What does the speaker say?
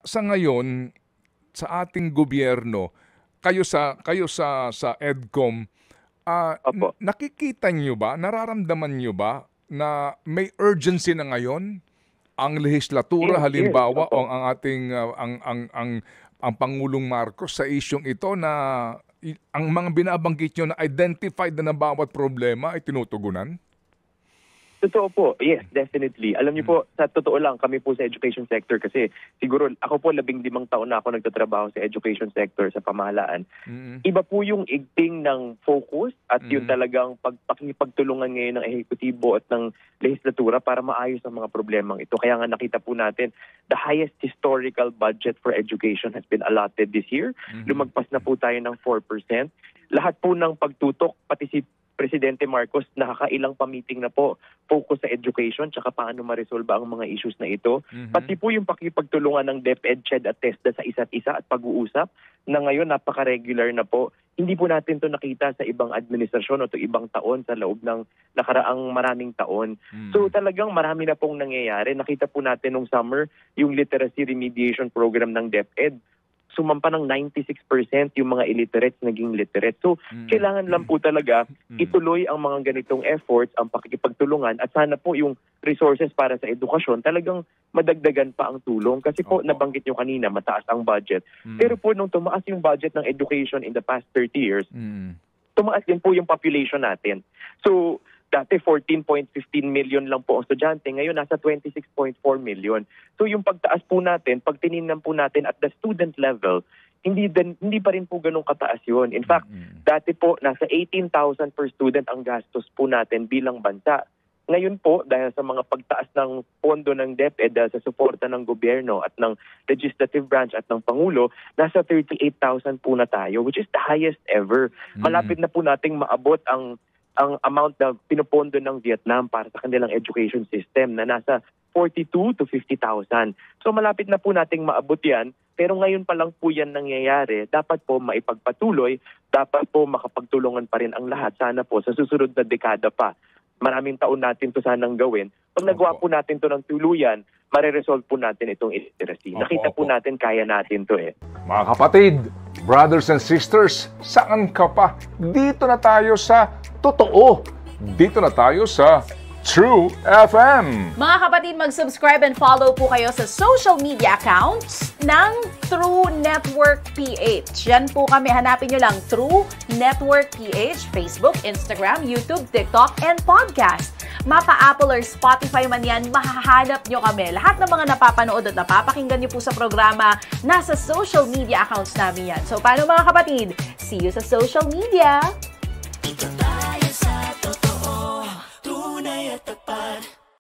sa ngayon, sa ating gobyerno, kayo sa EDCOM, Opo. nakikita nyo ba, nararamdaman nyo ba na may urgency na ngayon ang lehislatura Yes, halimbawa opo. o ang ating ang Pangulong Marcos sa isyung ito na ang mga binabanggit nyo na identified na bawat problema ay tinutugunan? Totoo po. Yes, definitely. Alam niyo po, sa totoo lang, kami po sa education sector kasi siguro ako po 15 taon na ako nagtatrabaho sa education sector sa pamahalaan. Iba po yung igting ng focus at yung talagang pagtulungan ngayon ng ehekutibo at ng lehislatura para maayos ang mga problemang ito. Kaya nga nakita po natin, the highest historical budget for education has been allotted this year. Lumagpas na po tayo ng 4%. Lahat po ng pagtutok, pati si Presidente Marcos, nakakailang pa-meeting na po focus sa education tsaka paano ma-resolve ang mga issues na ito. Pati po yung pakipagtulungan ng DepEd, CHED at TESDA sa isa't isa at pag-uusap na ngayon napaka-regular na po. Hindi po natin to nakita sa ibang administrasyon o to ibang taon sa loob ng nakaraang maraming taon. So talagang marami na pong nangyayari. Nakita po natin nung summer yung literacy remediation program ng DepEd. Sumampa ng 96% yung mga illiterates naging literate. So, kailangan lang po talaga ituloy ang mga ganitong efforts, ang pakikipagtulungan at sana po yung resources para sa edukasyon talagang madagdagan pa ang tulong. Kasi po, nabanggit nyo kanina, mataas ang budget. Pero po, nung tumaas yung budget ng education in the past 30 years, tumaas din po yung population natin. So, dati 14.15 million lang po ang estudyante, ngayon nasa 26.4 million. So yung pagtaas po natin, pag tinignan po natin at the student level, hindi pa rin po ganun kataas yun. In fact, dati po nasa 18,000 per student ang gastos po natin bilang bansa. Ngayon po, dahil sa mga pagtaas ng pondo ng DepEd, dahil sa suporta ng gobyerno at ng legislative branch at ng Pangulo, nasa 38,000 po na tayo, which is the highest ever. Malapit na po nating maabot ang amount na pinupondo ng Vietnam para sa kanilang education system na nasa 42 to 50,000. So malapit na po nating maabot yan, pero ngayon pa lang po yan nangyayari. Dapat po maipagpatuloy, dapat po makapagtulungan pa rin ang lahat. Sana po sa susunod na dekada pa. Maraming taon natin to sanang gawin. Pag nagawa po natin to ng tuluyan, mariresolve po natin itong illiteracy. Nakita po natin, kaya natin to eh. Mga kapatid, brothers and sisters, saan ka pa? Dito na tayo sa totoo. Dito na tayo sa True FM. Mga kapatid, mag-subscribe and follow po kayo sa social media accounts ng True Network PH. Yan po kami. Hanapin nyo lang True Network PH, Facebook, Instagram, YouTube, TikTok, and podcast. Mapa Apple or Spotify man yan, mahahanap nyo kami. Lahat ng mga napapanood at napapakinggan nyo po sa programa, nasa social media accounts namin yan. So, paano mga kapatid? See you sa social media!